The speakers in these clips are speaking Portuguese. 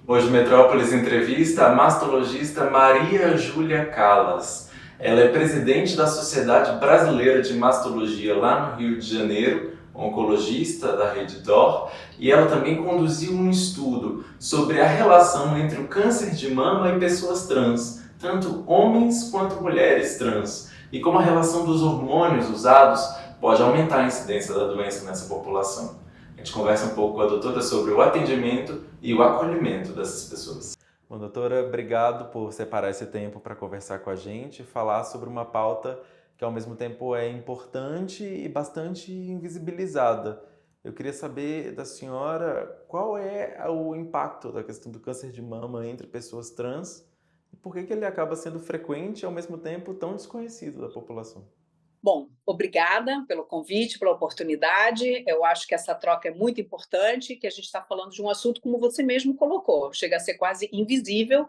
Hoje Metrópolis entrevista a mastologista Maria Júlia Callas. Ela é presidente da Sociedade Brasileira de Mastologia lá no Rio de Janeiro, oncologista da Rede DOR, e ela também conduziu um estudo sobre a relação entre o câncer de mama e pessoas trans, tanto homens quanto mulheres trans, e como a relação dos hormônios usados pode aumentar a incidência da doença nessa população. A gente conversa um pouco com a doutora sobre o atendimento e o acolhimento dessas pessoas. Bom, doutora, obrigado por separar esse tempo para conversar com a gente e falar sobre uma pauta que ao mesmo tempo é importante e bastante invisibilizada. Eu queria saber da senhora qual é o impacto da questão do câncer de mama entre pessoas trans e por que ele acaba sendo frequente e ao mesmo tempo tão desconhecido da população. Bom, obrigada pelo convite, pela oportunidade. Eu acho que essa troca é muito importante, que a gente está falando de um assunto, como você mesmo colocou, chega a ser quase invisível,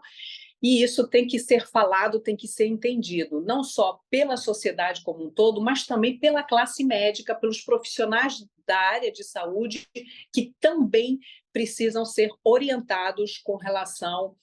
e isso tem que ser falado, tem que ser entendido, não só pela sociedade como um todo, mas também pela classe médica, pelos profissionais da área de saúde, que também precisam ser orientados com relação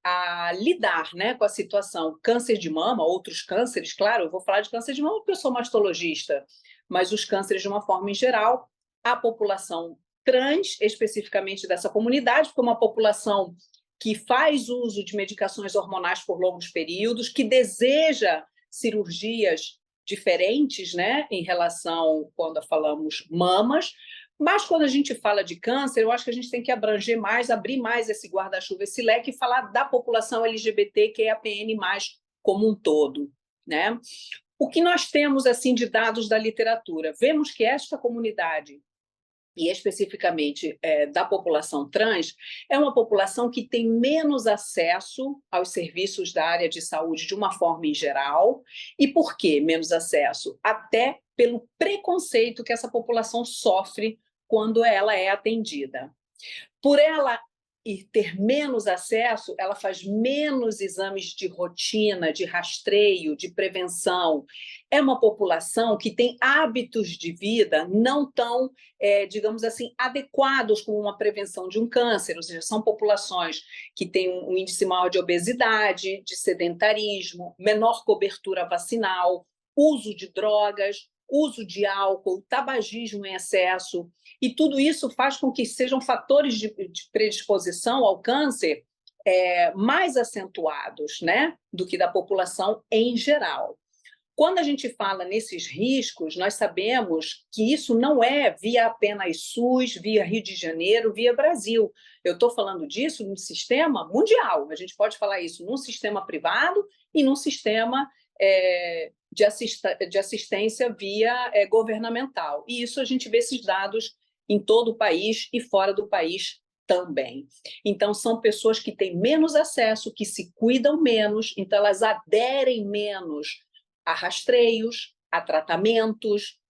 a lidar, né, com a situação. Câncer de mama, outros cânceres, claro, eu vou falar de câncer de mama porque eu sou mastologista, mas os cânceres de uma forma em geral, a população trans, especificamente dessa comunidade, porque é uma população que faz uso de medicações hormonais por longos períodos, que deseja cirurgias diferentes, né, em relação quando falamos mamas, mas quando a gente fala de câncer, eu acho que a gente tem que abranger mais, abrir mais esse guarda-chuva, esse leque e falar da população LGBT, que é a PN+, como um todo, né? O que nós temos assim de dados da literatura? Vemos que esta comunidade, e especificamente da população trans, é uma população que tem menos acesso aos serviços da área de saúde de uma forma em geral. E por que menos acesso? Até pelo preconceito que essa população sofre quando ela é atendida. Por ela ter menos acesso, ela faz menos exames de rotina, de rastreio, de prevenção. É uma população que tem hábitos de vida não tão, digamos assim, adequados como uma prevenção de um câncer, ou seja, são populações que têm um índice maior de obesidade, de sedentarismo, menor cobertura vacinal, uso de drogas, uso de álcool, tabagismo em excesso, e tudo isso faz com que sejam fatores de predisposição ao câncer mais acentuados, né, do que da população em geral. Quando a gente fala nesses riscos, nós sabemos que isso não é via apenas SUS, via Rio de Janeiro, via Brasil. Eu estou falando disso num sistema mundial. A gente pode falar isso num sistema privado e num sistema de assistência via governamental. E isso a gente vê esses dados em todo o país e fora do país também. Então, são pessoas que têm menos acesso, que se cuidam menos, então elas aderem menos a rastreios, a tratamentos,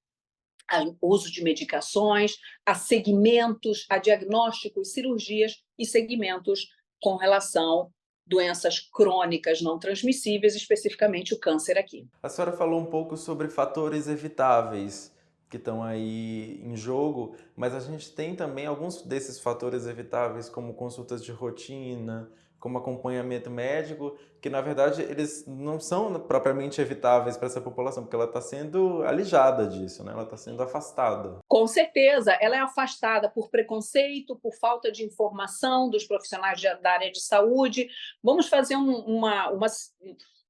a uso de medicações, a segmentos, a diagnósticos, cirurgias e segmentos com relação doenças crônicas não transmissíveis, especificamente o câncer aqui. A senhora falou um pouco sobre fatores evitáveis que estão aí em jogo, mas a gente tem também alguns desses fatores evitáveis, como consultas de rotina, como acompanhamento médico, que na verdade eles não são propriamente evitáveis para essa população, porque ela está sendo alijada disso, né? Ela está sendo afastada. Com certeza, ela é afastada por preconceito, por falta de informação dos profissionais da área de saúde. Vamos fazer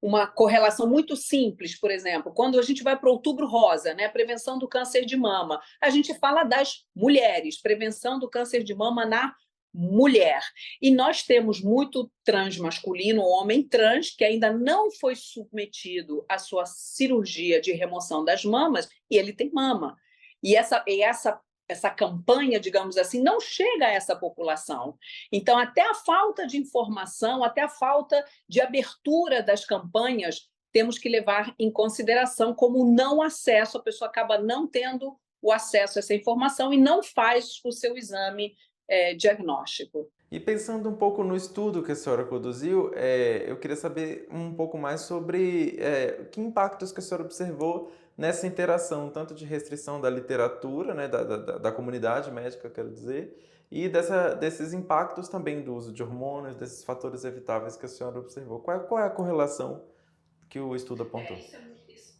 uma correlação muito simples, por exemplo, quando a gente vai para o Outubro Rosa, né, prevenção do câncer de mama, a gente fala das mulheres, prevenção do câncer de mama na mulher. E nós temos muito trans masculino, homem trans, que ainda não foi submetido à sua cirurgia de remoção das mamas, e ele tem mama. E essa campanha, digamos assim, não chega a essa população. Então, até a falta de informação, até a falta de abertura das campanhas, temos que levar em consideração como não acesso, a pessoa acaba não tendo o acesso a essa informação e não faz o seu exame diagnóstico. E pensando um pouco no estudo que a senhora conduziu, eu queria saber um pouco mais sobre que impactos que a senhora observou nessa interação, tanto de restrição da literatura, né, da comunidade médica, quero dizer, e desses impactos também do uso de hormônios, desses fatores evitáveis que a senhora observou. Qual é a correlação que o estudo apontou?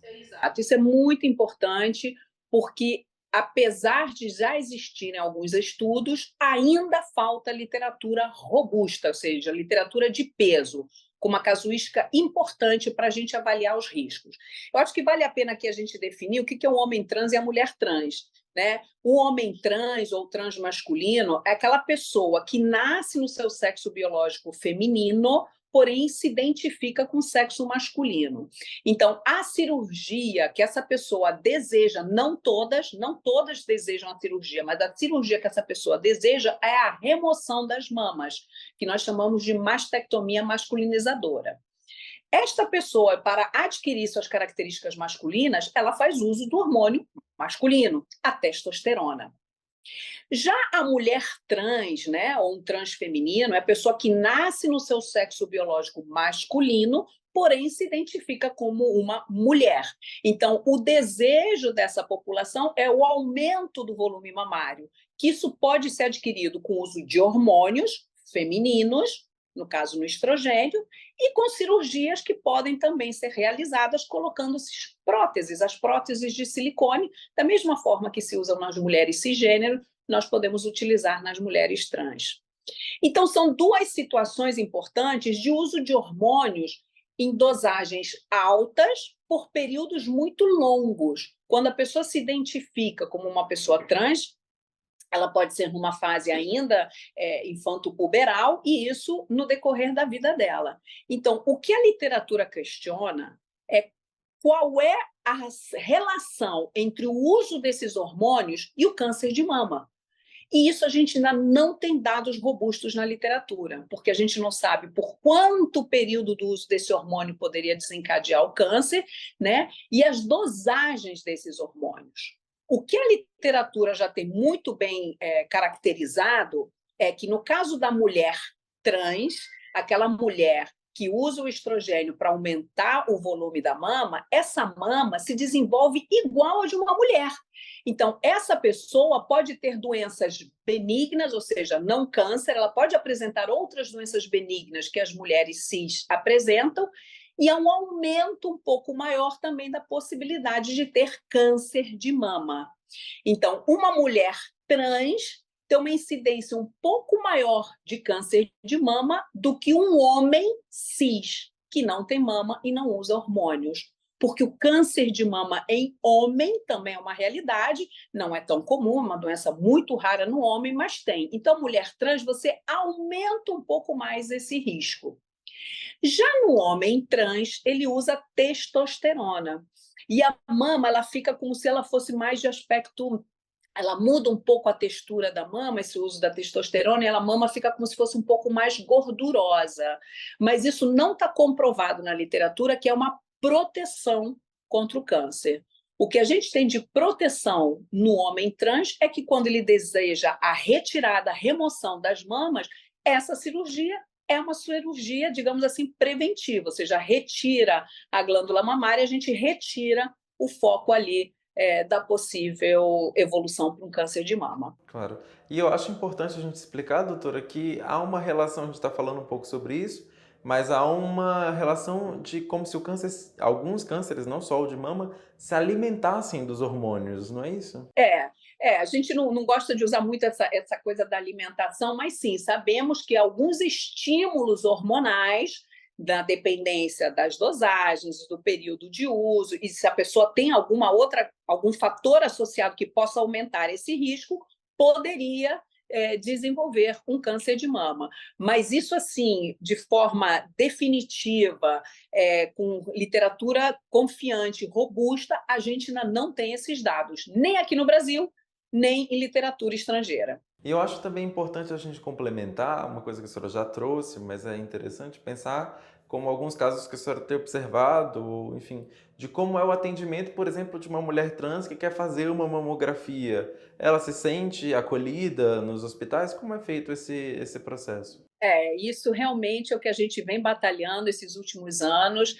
Exato, isso é muito importante, porque apesar de já existirem alguns estudos, ainda falta literatura robusta, ou seja, literatura de peso, com uma casuística importante para a gente avaliar os riscos. Eu acho que vale a pena aqui a gente definir o que é um homem trans e a mulher trans. Né? O homem trans ou transmasculino é aquela pessoa que nasce no seu sexo biológico feminino, porém se identifica com o sexo masculino. Então, a cirurgia que essa pessoa deseja, não todas desejam a cirurgia, mas a cirurgia que essa pessoa deseja é a remoção das mamas, que nós chamamos de mastectomia masculinizadora. Esta pessoa, para adquirir suas características masculinas, ela faz uso do hormônio masculino, a testosterona. Já a mulher trans, né, ou um transfeminino, é a pessoa que nasce no seu sexo biológico masculino, porém se identifica como uma mulher. Então, o desejo dessa população é o aumento do volume mamário, que isso pode ser adquirido com o uso de hormônios femininos, no caso no estrogênio, e com cirurgias que podem também ser realizadas colocando-se próteses, as próteses de silicone, da mesma forma que se usam nas mulheres cisgênero, nós podemos utilizar nas mulheres trans. Então, são duas situações importantes de uso de hormônios em dosagens altas por períodos muito longos. Quando a pessoa se identifica como uma pessoa trans, ela pode ser numa fase ainda infanto-puberal, e isso no decorrer da vida dela. Então, o que a literatura questiona é qual é a relação entre o uso desses hormônios e o câncer de mama. E isso a gente ainda não tem dados robustos na literatura, porque a gente não sabe por quanto período do uso desse hormônio poderia desencadear o câncer, né? E as dosagens desses hormônios. O que a literatura já tem muito bem caracterizado é que, no caso da mulher trans, aquela mulher que usa o estrogênio para aumentar o volume da mama, essa mama se desenvolve igual a de uma mulher. Então, essa pessoa pode ter doenças benignas, ou seja, não câncer, ela pode apresentar outras doenças benignas que as mulheres cis apresentam, e há um aumento um pouco maior também da possibilidade de ter câncer de mama. Então, uma mulher trans tem uma incidência um pouco maior de câncer de mama do que um homem cis, que não tem mama e não usa hormônios. Porque o câncer de mama em homem também é uma realidade, não é tão comum, é uma doença muito rara no homem, mas tem. Então, mulher trans, você aumenta um pouco mais esse risco. Já no homem trans, ele usa testosterona. E a mama, ela fica como se ela fosse mais de aspecto, ela muda um pouco a textura da mama, esse uso da testosterona, e a mama fica como se fosse um pouco mais gordurosa. Mas isso não está comprovado na literatura, que é uma proteção contra o câncer. O que a gente tem de proteção no homem trans é que, quando ele deseja a retirada, a remoção das mamas, essa cirurgia é uma cirurgia, digamos assim, preventiva, ou seja, retira a glândula mamária, a gente retira o foco ali da possível evolução para um câncer de mama. Claro. E eu acho importante a gente explicar, doutora, que há uma relação, a gente está falando um pouco sobre isso, mas há uma relação de como se o câncer, alguns cânceres, não só o de mama, se alimentassem dos hormônios, não é isso? A gente não gosta de usar muito essa coisa da alimentação, mas sim, sabemos que alguns estímulos hormonais, da dependência das dosagens, do período de uso, e se a pessoa tem algum fator associado que possa aumentar esse risco, poderia desenvolver um câncer de mama. Mas isso, assim, de forma definitiva, com literatura confiante, robusta, a gente ainda não tem esses dados, nem aqui no Brasil, nem em literatura estrangeira. E eu acho também importante a gente complementar uma coisa que a senhora já trouxe, mas é interessante pensar como alguns casos que a senhora tem observado, enfim, de como é o atendimento, por exemplo, de uma mulher trans que quer fazer uma mamografia. Ela se sente acolhida nos hospitais? Como é feito esse processo? Isso realmente é o que a gente vem batalhando esses últimos anos,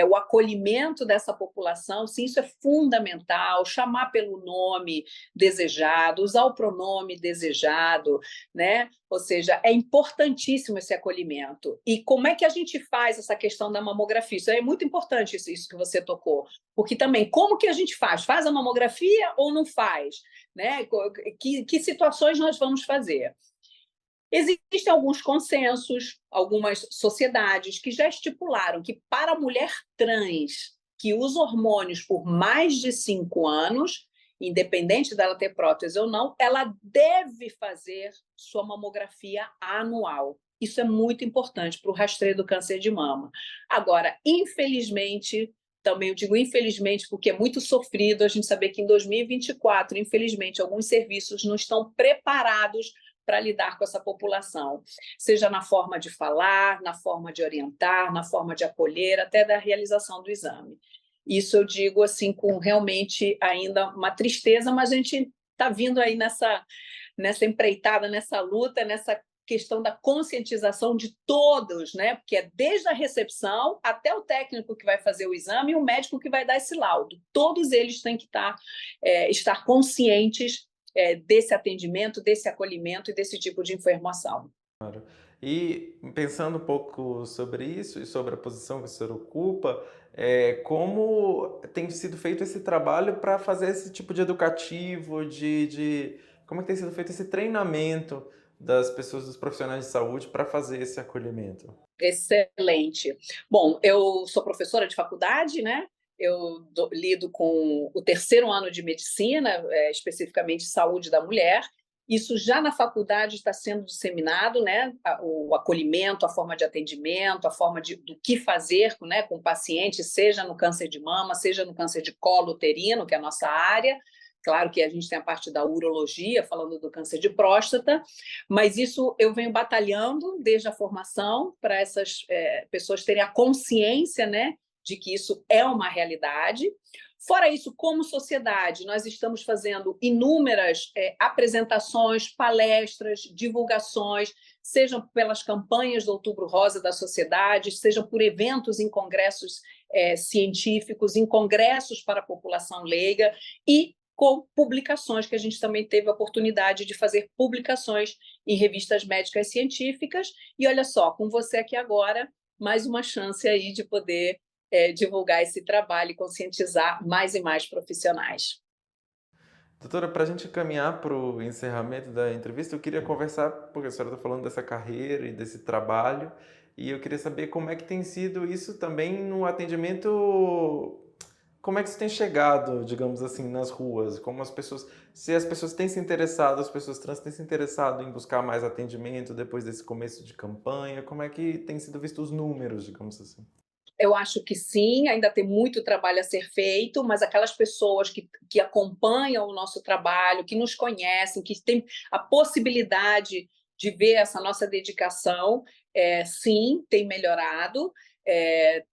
o acolhimento dessa população, sim, isso é fundamental, chamar pelo nome desejado, usar o pronome desejado, né? Ou seja, é importantíssimo esse acolhimento. E como é que a gente faz essa questão da mamografia? Isso é muito importante, isso que você tocou, porque também, como que a gente faz? Faz a mamografia ou não faz? Né? Que situações nós vamos fazer? Existem alguns consensos, algumas sociedades que já estipularam que para a mulher trans que usa hormônios por mais de 5 anos, independente dela ter prótese ou não, ela deve fazer sua mamografia anual. Isso é muito importante para o rastreio do câncer de mama. Agora, infelizmente, também eu digo infelizmente porque é muito sofrido a gente saber que em 2024, infelizmente, alguns serviços não estão preparados para lidar com essa população, seja na forma de falar, na forma de orientar, na forma de acolher, até da realização do exame. Isso eu digo assim com realmente ainda uma tristeza, mas a gente está vindo aí nessa empreitada, nessa luta, nessa questão da conscientização de todos, né? Porque é desde a recepção até o técnico que vai fazer o exame e o médico que vai dar esse laudo. Todos eles têm que estar conscientes desse atendimento, desse acolhimento e desse tipo de informação. E pensando um pouco sobre isso e sobre a posição que o senhor ocupa, como tem sido feito esse trabalho para fazer esse tipo de educativo, como é que tem sido feito esse treinamento das pessoas, dos profissionais de saúde para fazer esse acolhimento? Excelente. Bom, eu sou professora de faculdade, né? Lido com o terceiro ano de medicina, especificamente saúde da mulher. Isso já na faculdade está sendo disseminado, né? O acolhimento, a forma de atendimento, a forma do que fazer, né, com o paciente, seja no câncer de mama, seja no câncer de colo uterino, que é a nossa área. Claro que a gente tem a parte da urologia, falando do câncer de próstata, mas isso eu venho batalhando desde a formação para essas pessoas terem a consciência, né, de que isso é uma realidade. Fora isso, como sociedade, nós estamos fazendo inúmeras apresentações, palestras, divulgações, sejam pelas campanhas do Outubro Rosa da sociedade, sejam por eventos em congressos científicos, em congressos para a população leiga e com publicações, que a gente também teve a oportunidade de fazer publicações em revistas médicas científicas. E olha só, com você aqui agora, mais uma chance aí de poder divulgar esse trabalho e conscientizar mais e mais profissionais. Doutora, para a gente caminhar para o encerramento da entrevista, eu queria conversar, porque a senhora está falando dessa carreira e desse trabalho, e eu queria saber como é que tem sido isso também no atendimento, como é que isso tem chegado, digamos assim, nas ruas, como se as pessoas têm se interessado, as pessoas trans têm se interessado em buscar mais atendimento depois desse começo de campanha, como é que tem sido visto os números, digamos assim? Eu acho que sim, ainda tem muito trabalho a ser feito, mas aquelas pessoas que acompanham o nosso trabalho, que nos conhecem, que têm a possibilidade de ver essa nossa dedicação, sim, tem melhorado.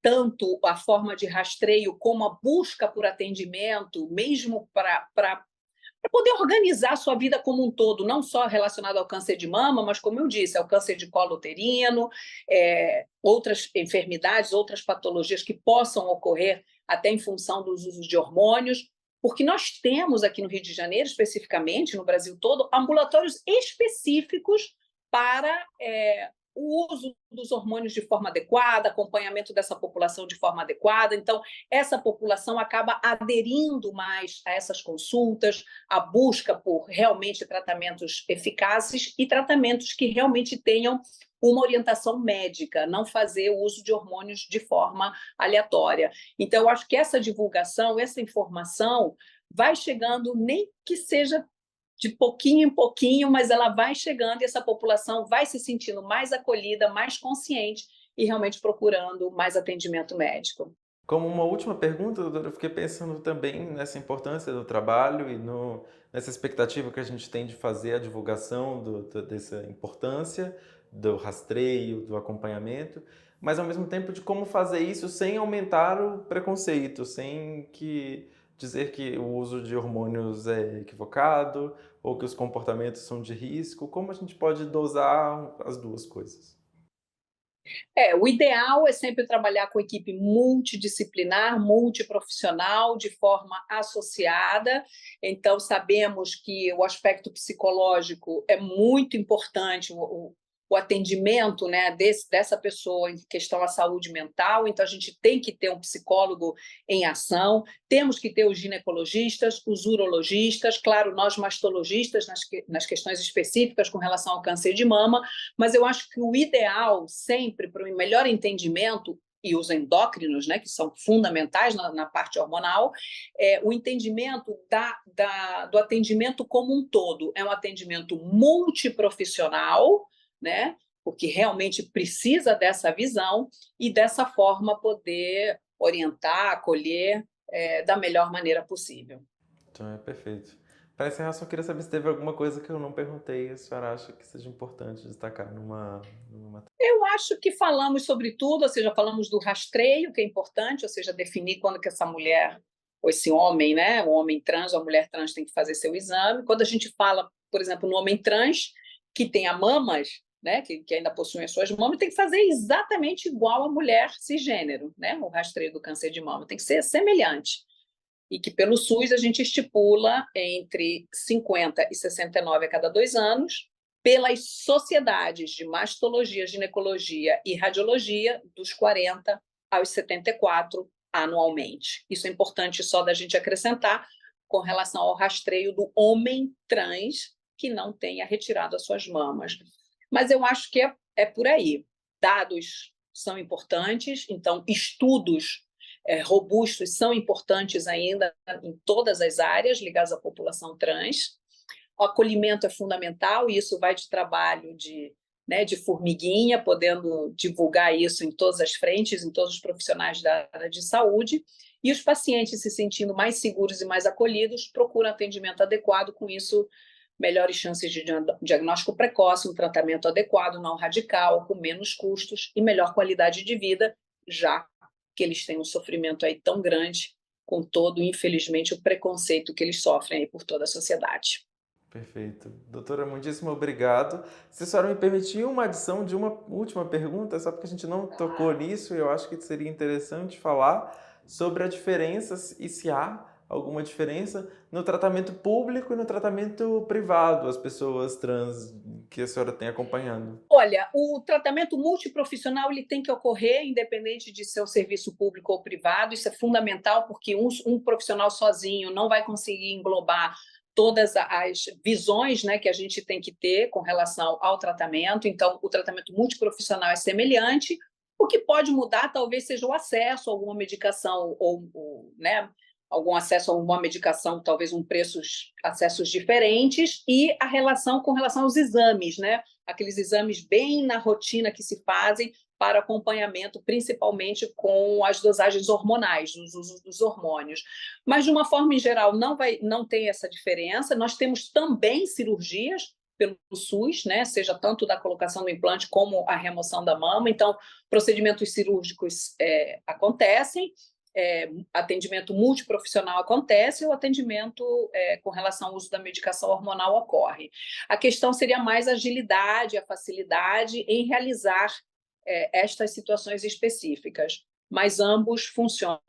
Tanto a forma de rastreio como a busca por atendimento, mesmo para poder organizar a sua vida como um todo, não só relacionado ao câncer de mama, mas, como eu disse, ao câncer de colo uterino, outras enfermidades, outras patologias que possam ocorrer até em função dos usos de hormônios, porque nós temos aqui no Rio de Janeiro, especificamente, no Brasil todo, ambulatórios específicos para o uso dos hormônios de forma adequada, acompanhamento dessa população de forma adequada. Então, essa população acaba aderindo mais a essas consultas, a busca por realmente tratamentos eficazes e tratamentos que realmente tenham uma orientação médica, não fazer o uso de hormônios de forma aleatória. Então, eu acho que essa divulgação, essa informação vai chegando, nem que seja de pouquinho em pouquinho, mas ela vai chegando e essa população vai se sentindo mais acolhida, mais consciente e realmente procurando mais atendimento médico. Como uma última pergunta, doutora, eu fiquei pensando também nessa importância do trabalho e nessa expectativa que a gente tem de fazer a divulgação dessa importância, do rastreio, do acompanhamento, mas ao mesmo tempo de como fazer isso sem aumentar o preconceito, dizer que o uso de hormônios é equivocado ou que os comportamentos são de risco. Como a gente pode dosar as duas coisas? O ideal é sempre trabalhar com equipe multidisciplinar, multiprofissional, de forma associada. Então, sabemos que o aspecto psicológico é muito importante, o atendimento, né, dessa pessoa em questão à saúde mental. Então, a gente tem que ter um psicólogo em ação, temos que ter os ginecologistas, os urologistas, claro, nós mastologistas nas questões específicas com relação ao câncer de mama, mas eu acho que o ideal sempre para um melhor entendimento, e os endócrinos, né, que são fundamentais na parte hormonal, o entendimento do atendimento como um todo. É um atendimento multiprofissional, né, porque realmente precisa dessa visão e dessa forma poder orientar, acolher da melhor maneira possível. Então é perfeito. Para encerrar, só queria saber se teve alguma coisa que eu não perguntei e a senhora acha que seja importante destacar numa... Eu acho que falamos sobre tudo, ou seja, falamos do rastreio, que é importante, ou seja, definir quando que essa mulher, ou esse homem, né, o homem trans ou a mulher trans tem que fazer seu exame. Quando a gente fala, por exemplo, no homem trans, que tem a mamas, né, que ainda possui as suas mamas, tem que fazer exatamente igual a mulher cisgênero, né, o rastreio do câncer de mama, tem que ser semelhante. E que pelo SUS a gente estipula entre 50 e 69 a cada 2 anos, pelas sociedades de mastologia, ginecologia e radiologia, dos 40 aos 74 anualmente. Isso é importante só da gente acrescentar com relação ao rastreio do homem trans que não tenha retirado as suas mamas. Mas eu acho que é por aí. Dados são importantes, então estudos robustos são importantes ainda em todas as áreas ligadas à população trans. O acolhimento é fundamental e isso vai de trabalho de formiguinha, podendo divulgar isso em todas as frentes, em todos os profissionais da área de saúde, e os pacientes se sentindo mais seguros e mais acolhidos procuram atendimento adequado, com isso melhores chances de diagnóstico precoce, um tratamento adequado, não radical, com menos custos e melhor qualidade de vida, já que eles têm um sofrimento aí tão grande, com todo, infelizmente, o preconceito que eles sofrem aí por toda a sociedade. Perfeito. Doutora, muitíssimo obrigado. Se a senhora me permitir uma adição de uma última pergunta, só porque a gente não tocou nisso, eu acho que seria interessante falar sobre a diferença e se há alguma diferença no tratamento público e no tratamento privado, as pessoas trans que a senhora tem acompanhando. Olha, o tratamento multiprofissional ele tem que ocorrer independente de ser um serviço público ou privado. Isso é fundamental porque um profissional sozinho não vai conseguir englobar todas as visões, né, que a gente tem que ter com relação ao tratamento. Então, o tratamento multiprofissional é semelhante. O que pode mudar talvez seja o acesso a alguma medicação ou né, algum acesso a uma medicação, talvez acessos diferentes, e a relação com relação aos exames, né? Aqueles exames bem na rotina que se fazem para acompanhamento, principalmente com as dosagens hormonais, os usos dos hormônios. Mas, de uma forma em geral, não tem essa diferença. Nós temos também cirurgias pelo SUS, né? Seja tanto da colocação do implante como a remoção da mama. Então, procedimentos cirúrgicos acontecem, atendimento multiprofissional acontece, o atendimento com relação ao uso da medicação hormonal ocorre. A questão seria mais a agilidade, a facilidade em realizar estas situações específicas, mas ambos funcionam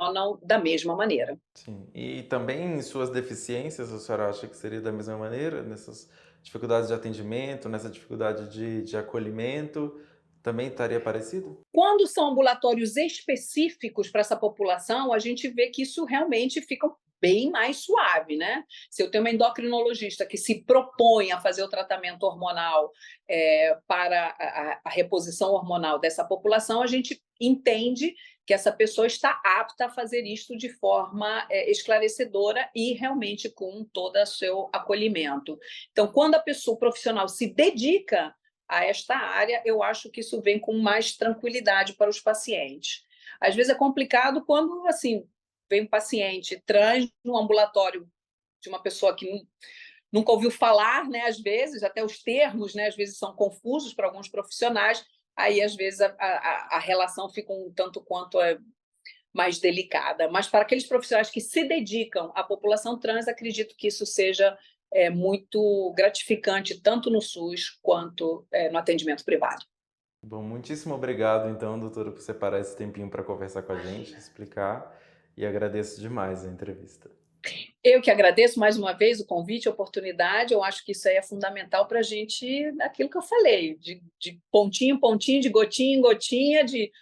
da mesma maneira. Sim. E também em suas deficiências, a senhora acha que seria da mesma maneira, nessas dificuldades de atendimento, nessa dificuldade de acolhimento, também estaria parecido? Quando são ambulatórios específicos para essa população, a gente vê que isso realmente fica bem mais suave, né? Se eu tenho uma endocrinologista que se propõe a fazer o tratamento hormonal para a reposição hormonal dessa população, a gente entende que essa pessoa está apta a fazer isto de forma esclarecedora e realmente com todo o seu acolhimento. Então, quando o profissional se dedica a esta área, eu acho que isso vem com mais tranquilidade para os pacientes. Às vezes é complicado quando, assim, vem um paciente trans no ambulatório de uma pessoa que nunca ouviu falar, né? Às vezes, até os termos, né? Às vezes são confusos para alguns profissionais, aí às vezes a relação fica um tanto quanto mais delicada. Mas para aqueles profissionais que se dedicam à população trans, acredito que isso seja muito gratificante, tanto no SUS quanto no atendimento privado. Bom, muitíssimo obrigado, então, doutora, por separar esse tempinho para conversar com a gente, Imagina. explicar, e agradeço demais a entrevista. Eu que agradeço mais uma vez o convite, a oportunidade. Eu acho que isso aí é fundamental para a gente, aquilo que eu falei, de pontinho em pontinho, de gotinha em gotinha, de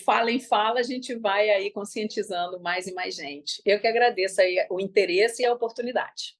fala em fala, a gente vai aí conscientizando mais e mais gente. Eu que agradeço aí o interesse e a oportunidade.